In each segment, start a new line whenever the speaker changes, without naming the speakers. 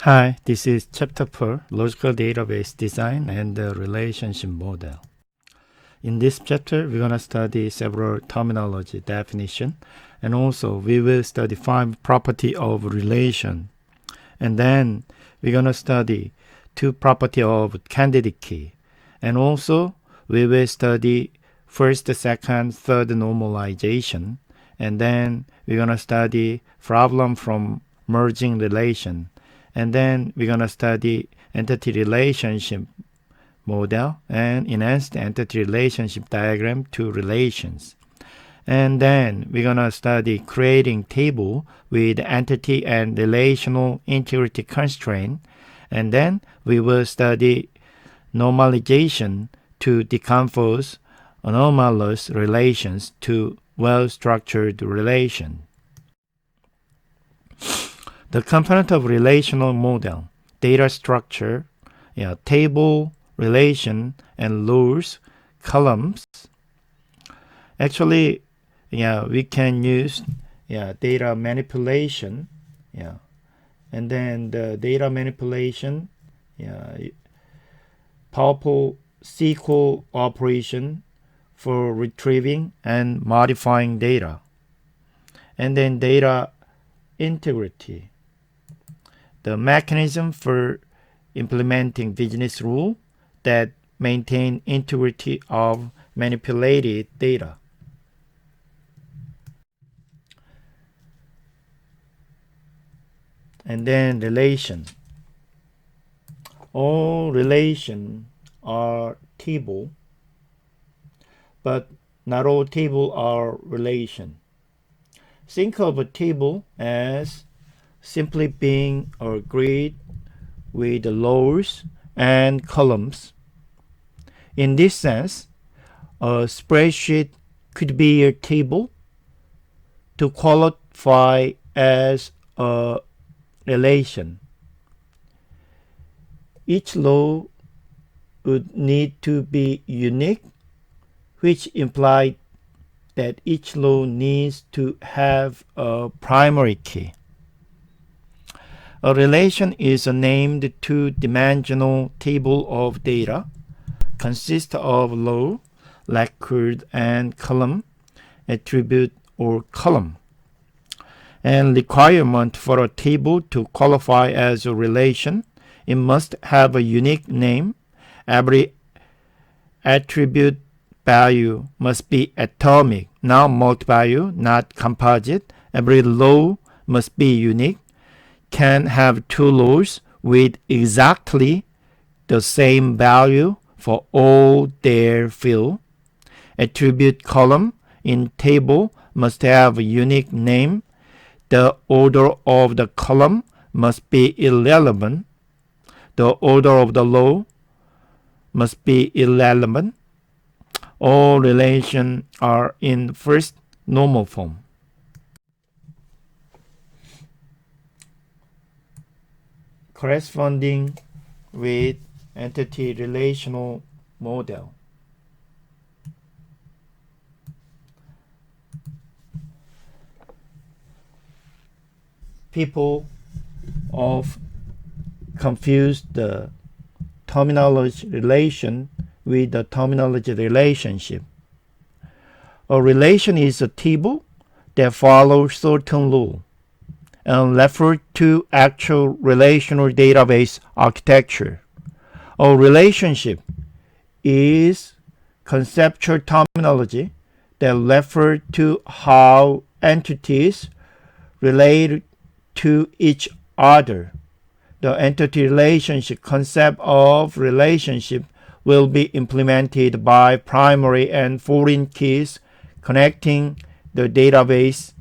Hi, this is Chapter 4, Logical Database Design and the Relationship Model. In this chapter, we're going to study several terminology definition, and also we will study 5 property of relation. And then we're going to study 2 property of candidate key. And also we will study first, second, third normalization. And then we're going to study problem from merging relation. And then we're going to study entity relationship model and enhanced entity relationship diagram to relations. And then we're going to study creating table with entity and relational integrity constraint. And then we will study normalization to decompose anomalous relations to well-structured relation. The component of relational model, data structure, table, relation, and rows, columns. Actually, we can use data manipulation, and then the data manipulation, powerful SQL operation for retrieving and modifying data, and then data integrity. The mechanism for implementing business rules that maintain integrity of manipulated data. And then relation. All relations are table, but not all tables are relation. Think of a table as simply being a grid with rows and columns. In this sense, a spreadsheet could be a table to qualify as a relation. Each row would need to be unique, which implies that each row needs to have a primary key. A relation is a named two-dimensional table of data, consists of row, record, and column, attribute, or column. And requirement for a table to qualify as a relation, it must have a unique name. Every attribute value must be atomic, not multi-value, not composite. Every row must be unique. Can have 2 rows with exactly the same value for all their field. Attribute column in table must have a unique name. The order of the column must be irrelevant. The order of the row must be irrelevant. All relations are in first normal form. Corresponding with entity relational model. People often confuse the terminology relation with the terminology relationship. A relation is a table that follows certain rules and refer to actual relational database architecture. A relationship is conceptual terminology that refer to how entities relate to each other. The entity relationship concept of relationship will be implemented by primary and foreign keys connecting the database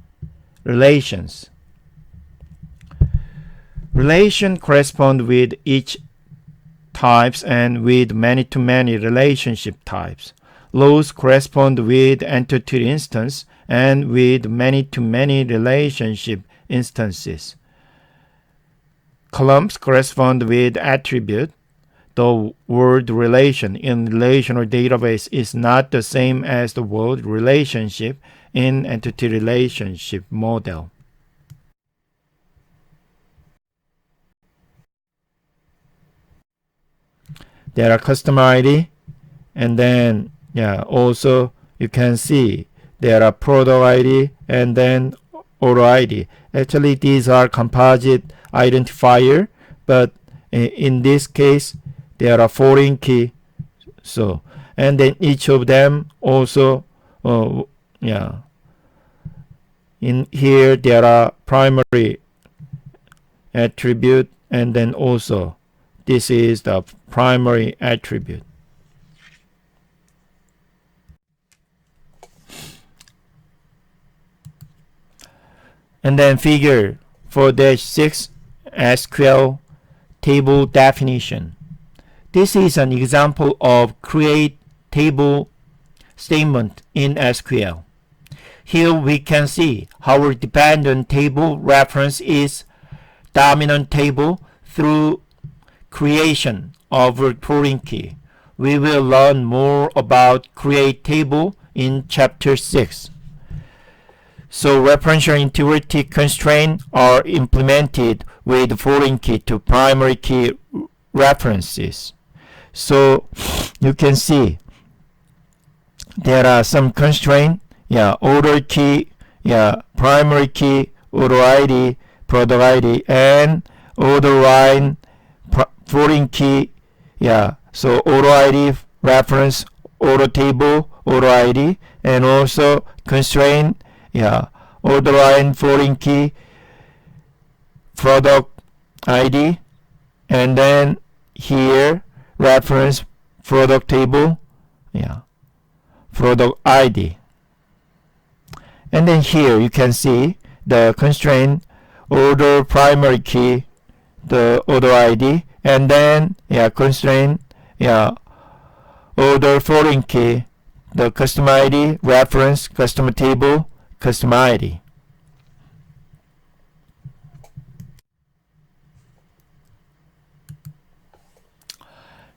relations. Relation correspond with each types and with many-to-many relationship types. Rows correspond with entity instance and with many-to-many relationship instances. Columns correspond with attribute. The word relation in relational database is not the same as the word relationship in entity relationship model. there are customer ID, and then also you can see there are product ID and then auto ID. Actually, these are composite identifier, but in this case there are foreign key. So, and then each of them also in here there are primary attribute, and then also this is the primary attribute. And then figure 4-6 SQL table definition. This is an example of create table statement in SQL. Here we can see our dependent table reference is dominant table through creation of a foreign key. We will learn more about create table in chapter 6. So referential integrity constraints are implemented with foreign key to primary key references. So you can see there are some constraints. Order key, primary key, auto ID, product ID, and order line foreign key. So auto ID reference, auto table, auto ID, and also constraint. Order line foreign key, product ID, and then here reference product table, product ID. And then here you can see the constraint order primary key, the order ID, and then constraint order foreign key, the customer ID, reference customer table, customer ID.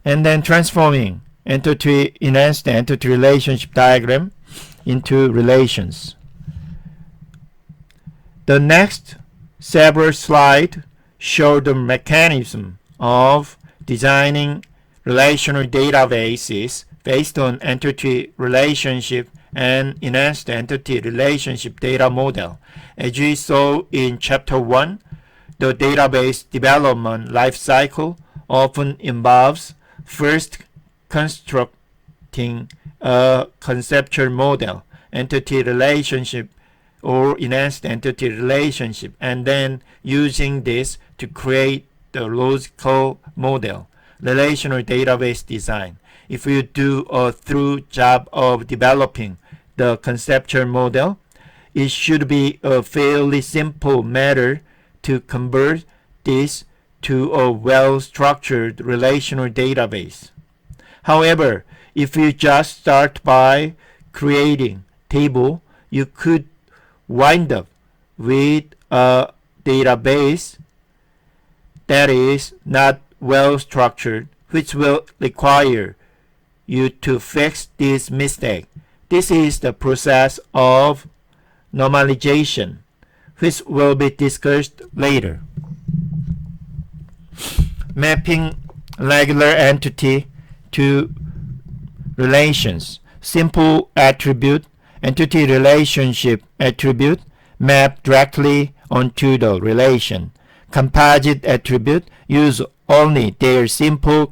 And then transforming enhanced entity relationship diagram into relations. The next several slides show the mechanism of designing relational databases based on entity relationship and enhanced entity relationship data model. As we saw in chapter 1, the database development lifecycle often involves first constructing a conceptual model, entity relationship or enhanced entity relationship, and then using this to create the logical model, relational database design. If you do a thorough job of developing the conceptual model, it should be a fairly simple matter to convert this to a well-structured relational database. However, if you just start by creating table, you could wind up with a database that is not well structured, which will require you to fix this mistake. This is the process of normalization, which will be discussed later. Mapping regular entity to relations. Simple attribute, entity relationship attribute map directly onto the relation. Composite attribute use only their simple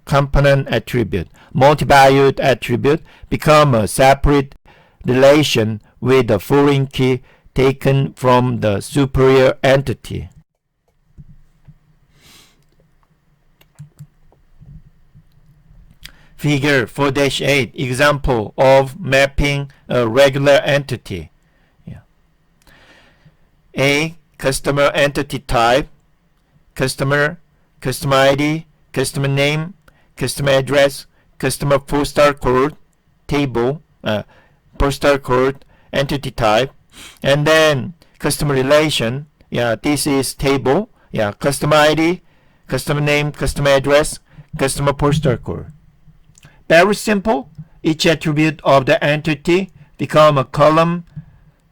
component attribute. Multi-valued attribute become a separate relation with the foreign key taken from the superior entity. Figure 4-8 example of mapping a regular entity. A. Customer entity type, customer, customer ID, customer name, customer address, customer postal code, table, postal code, entity type, and then customer relation. This is table. Customer ID, customer name, customer address, customer postal code. Very simple. Each attribute of the entity become a column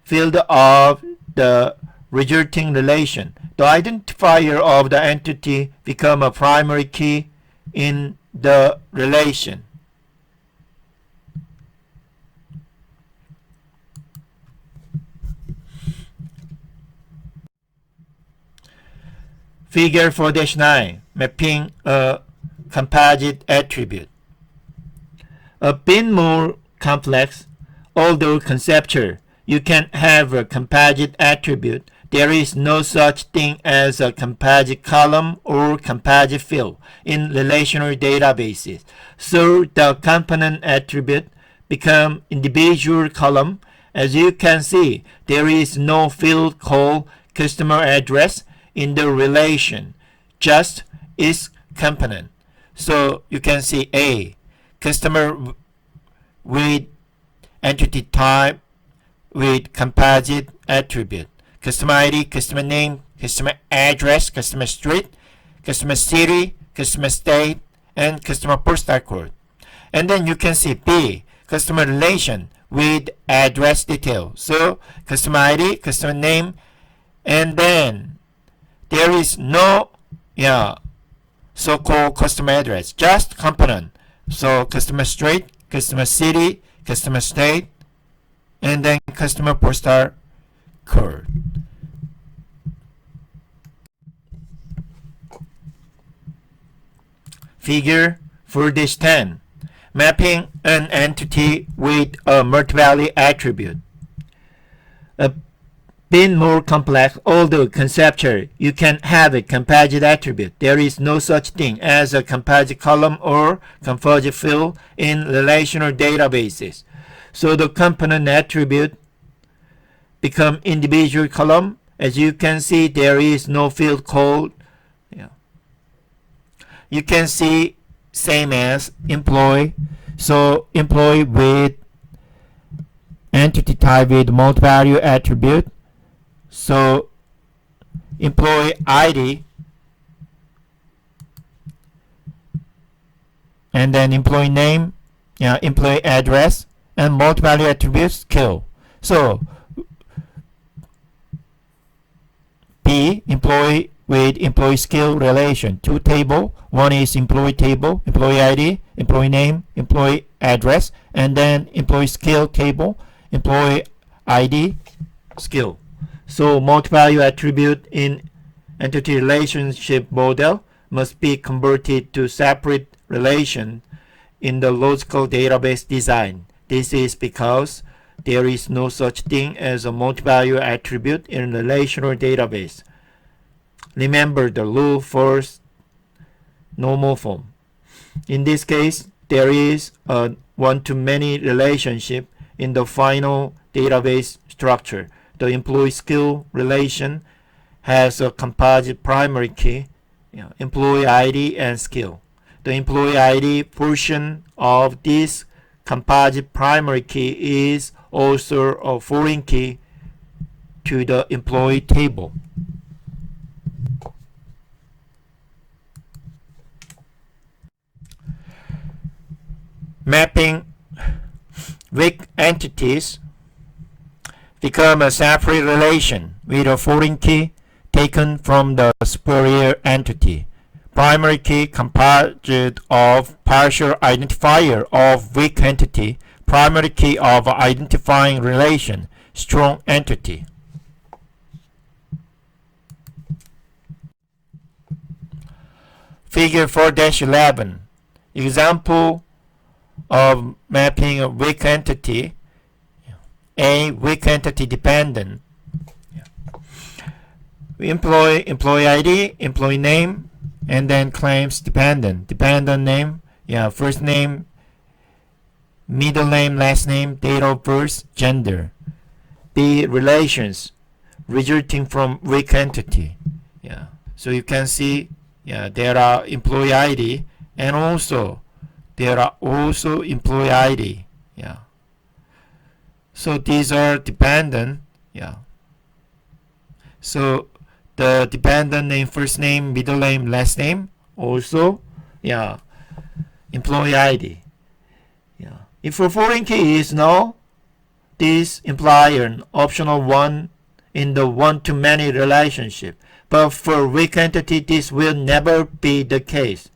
field of the resulting relation. The identifier of the entity become a primary key in the relation. Figure 4-9, mapping a composite attribute. A bit more complex, although conceptual, you can have a composite attribute. There is no such thing as a composite column or composite field in relational databases. So the component attribute become individual column. As you can see, there is no field called customer address in the relation, just its component. So you can see A, customer with entity type with composite attribute, customer ID, customer name, customer address, customer street, customer city, customer state, and customer postal code. And then you can see B, customer relation with address detail. So customer ID, customer name, and then there is no so-called customer address, just component. So customer street, customer city, customer state, and then customer postal code. Figure 4-10, mapping an entity with a multi-value attribute. A bit more complex, although conceptual, you can have a composite attribute. There is no such thing as a composite column or composite field in relational databases. So the component attribute become individual column. As you can see, there is no field called. You can see same as employee. So employee with entity type with multi-value attribute. So employee ID and then employee name, employee address, and multi-value attribute skill. So B, employee with employee skill relation, two table. One is employee table, employee ID, employee name, employee address, and then employee skill table, employee ID, skill. So multi-value attribute in entity relationship model must be converted to separate relation in the logical database design. This is because there is no such thing as a multi-value attribute in relational database. Remember the rule first normal form. In this case, there is a one-to-many relationship in the final database structure. The employee skill relation has a composite primary key, employee ID and skill. The employee ID portion of this composite primary key is also a foreign key to the employee table. Mapping weak entities become a separate relation with a foreign key taken from the superior entity. Primary key composed of partial identifier of weak entity, primary key of identifying relation, strong entity. Figure 4-11, example of mapping a weak entity. A, weak entity dependent. Employee ID, employee name, and then claims dependent. Dependent name, first name, middle name, last name, date of birth, gender. B, relations resulting from weak entity. So you can see, there are employee ID, and also there are also employee ID. So these are dependent. So the dependent name, first name, middle name, last name, also employee ID. If a foreign key is null, this implies an optional one in the one-to-many relationship. But for weak entity, this will never be the case.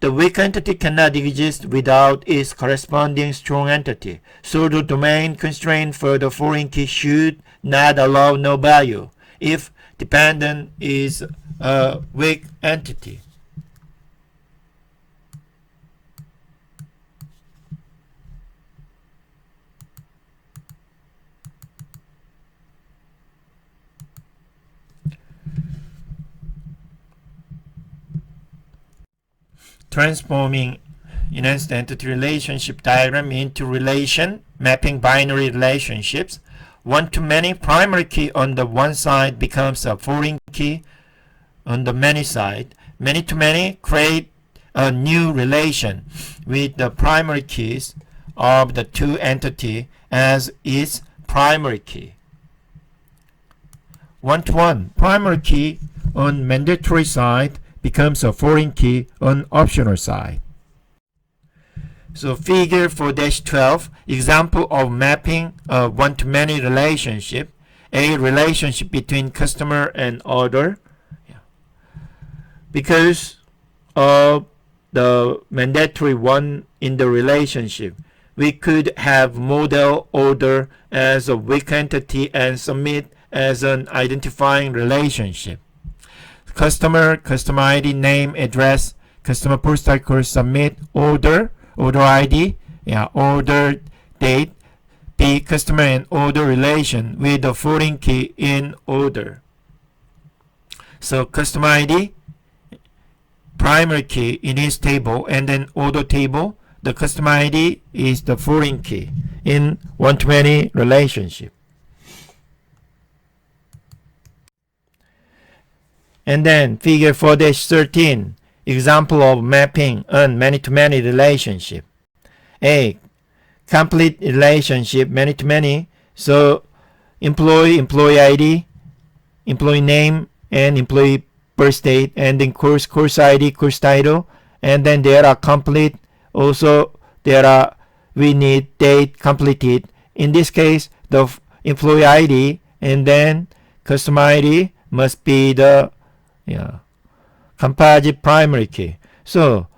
The weak entity cannot exist without its corresponding strong entity. So the domain constraint for the foreign key should not allow no value if dependent is a weak entity. Transforming enhanced entity relationship diagram into relation mapping binary relationships. One-to-many primary key on the one side becomes a foreign key on the many side. Many-to-many create a new relation with the primary keys of the two entity as its primary key. One-to-one primary key on mandatory side becomes a foreign key on optional side. So figure 4-12, example of mapping a one-to-many relationship, a relationship between customer and order. Because of the mandatory one in the relationship, we could have model order as a weak entity and submit as an identifying relationship. Customer ID, name, address, customer postal code, submit, order ID, order date, be customer and order relation with the foreign key in order. So customer ID, primary key in its table, and then order table, the customer ID is the foreign key in one-to-many relationship. And then figure 4-13, example of mapping a many-to-many relationship. A complete relationship, many-to-many. So employee ID, employee name, and employee birth date, and then course ID, course title, and then there are complete. Also we need date completed. In this case, the employee ID and then customer ID must be the composite primary key. So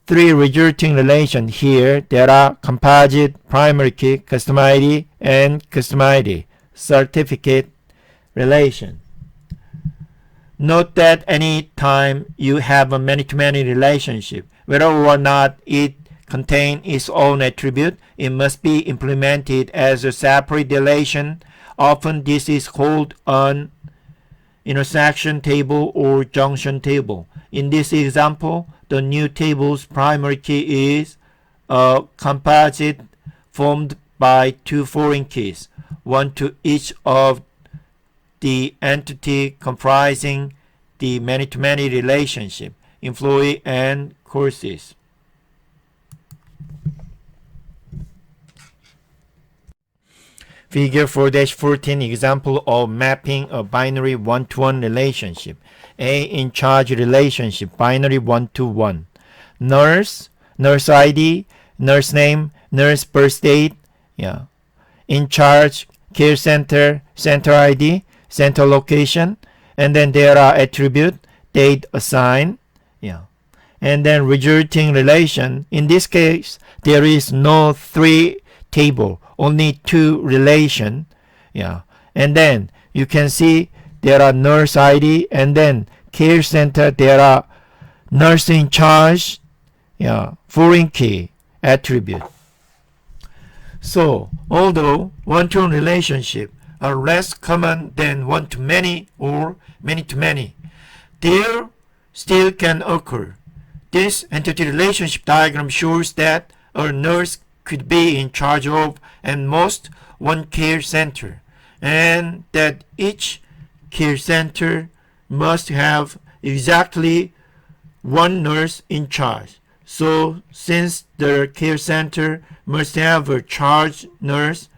three resulting relation here. There are composite primary key, customer ID, and customer ID certificate relation. Note that any time you have a many-to-many relationship, whether or not it contains its own attribute, it must be implemented as a separate relation. Often this is called an intersection table or junction table. In this example, the new table's primary key is a composite formed by two foreign keys, one to each of the entity comprising the many-to-many relationship, employee and courses. Figure 4-14, example of mapping a binary one-to-one relationship. A in charge relationship, binary one-to-one. Nurse ID, nurse name, nurse birth date, in charge, care center, center ID, center location, and then there are attribute, date assigned, and then resulting relation. In this case, there is no three table, only two relation, and then you can see there are nurse ID and then care center, there are nurse in charge, foreign key attribute. So although one-to-one relationship are less common than one-to-many or many-to-many, there still can occur. This entity relationship diagram shows that a nurse could be in charge of at most one care center, and that each care center must have exactly one nurse in charge. So since the care center must have a charge nurse,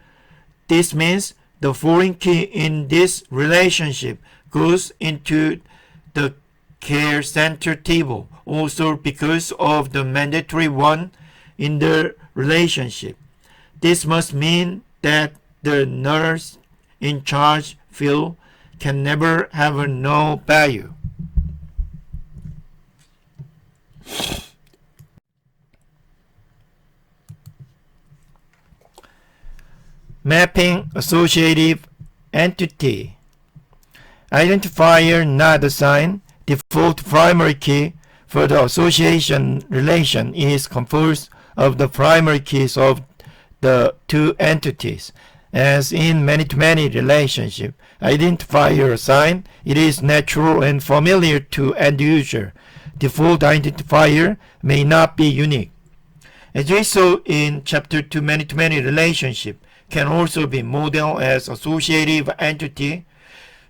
this means the foreign key in this relationship goes into the care center table also because of the mandatory one in the relationship. This must mean that the nurse in charge field can never have a no value. Mapping associative entity. Identifier not assigned. Default primary key for the association relation is composed of the primary keys of the two entities. As in many-to-many relationship, identifier assigned, it is natural and familiar to end user. Default identifier may not be unique. As we saw in Chapter 2, many-to-many relationship can also be modeled as associative entity.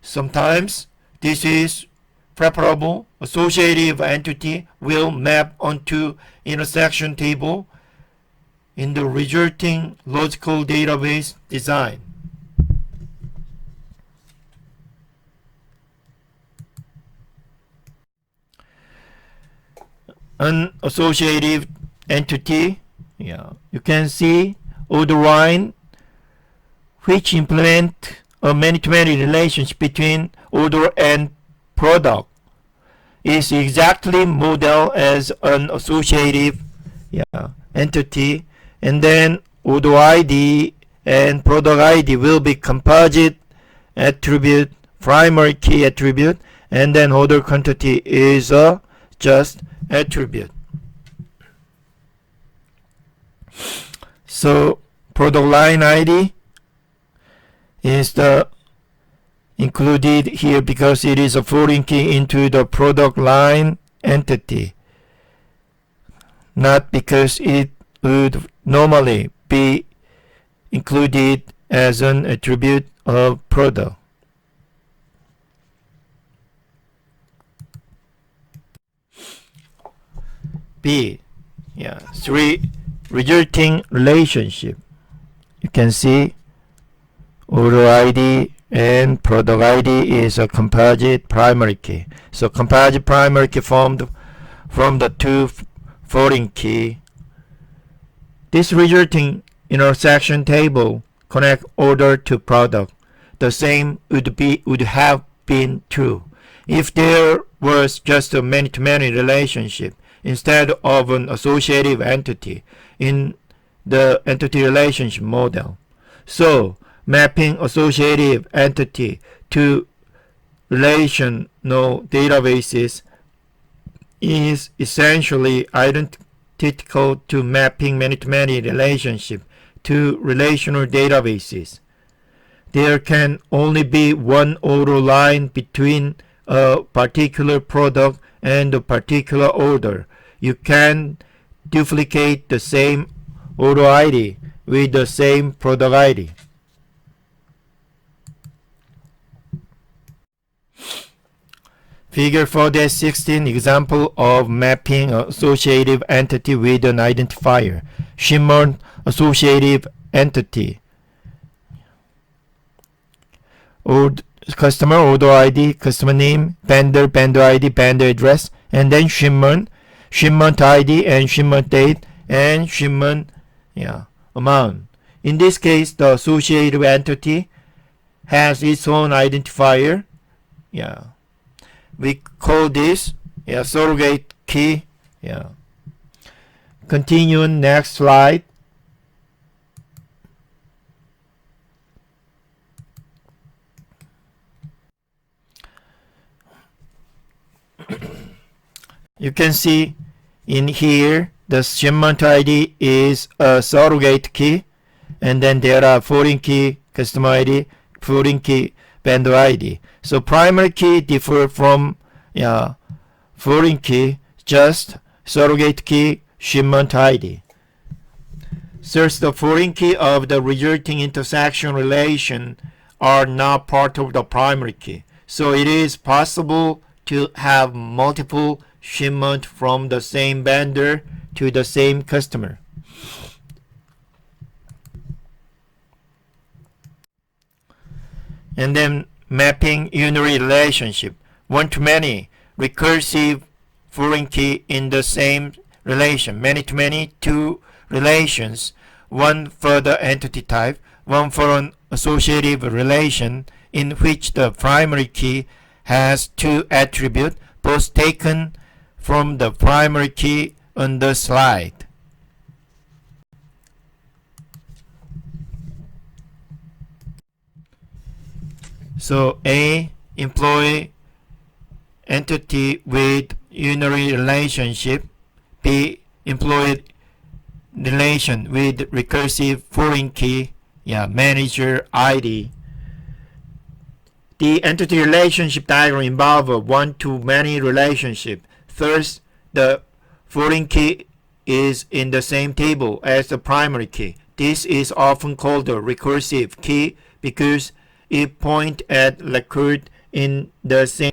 Sometimes this is preferable. Associative entity will map onto intersection table in the resulting logical database design. An associative entity, you can see order line which implement a many-to-many relationship between order and product is exactly modeled as an associative entity, and then order ID and product ID will be composite attribute, primary key attribute, and then order quantity is a just attribute. So product line ID is the included here because it is a foreign key into the product line entity, not because it would normally be included as an attribute of product. B, 3 resulting relationship. You can see order ID and product ID is a composite primary key. So composite primary key formed from the two foreign key. This resulting intersection table connect order to product. The same would have been true if there was just a many-to-many relationship instead of an associative entity in the entity relationship model. So mapping associative entity to relational databases is essentially identical to mapping many-to-many relationship to relational databases. There can only be one order line between a particular product and a particular order. You can duplicate the same order ID with the same product ID. Figure 4-16 example of mapping associative entity with an identifier. Shipment associative entity. Customer order ID, customer name, vendor ID, vendor address, and then shipment ID and shipment date and shipment amount. In this case, the associative entity has its own identifier. We call this surrogate key. Continue next slide. You can see in here the shipment ID is a surrogate key, and then there are foreign key customer ID, foreign key vendor ID. So primary key differ from foreign key, just surrogate key shipment ID. Since the foreign key of the resulting intersection relation are not part of the primary key, so it is possible to have multiple shipment from the same vendor to the same customer. And then mapping unary relationship. One-to-many recursive foreign key in the same relation. Many-to-many, two relations, one for the entity type, one for an associative relation in which the primary key has two attributes, both taken from the primary key on the slide. So A, employee entity with unary relationship. B, employee relation with recursive foreign key. Manager ID. The entity relationship diagram involves a one-to-many relationship. Thus, the foreign key is in the same table as the primary key. This is often called the recursive key because it points at record in the same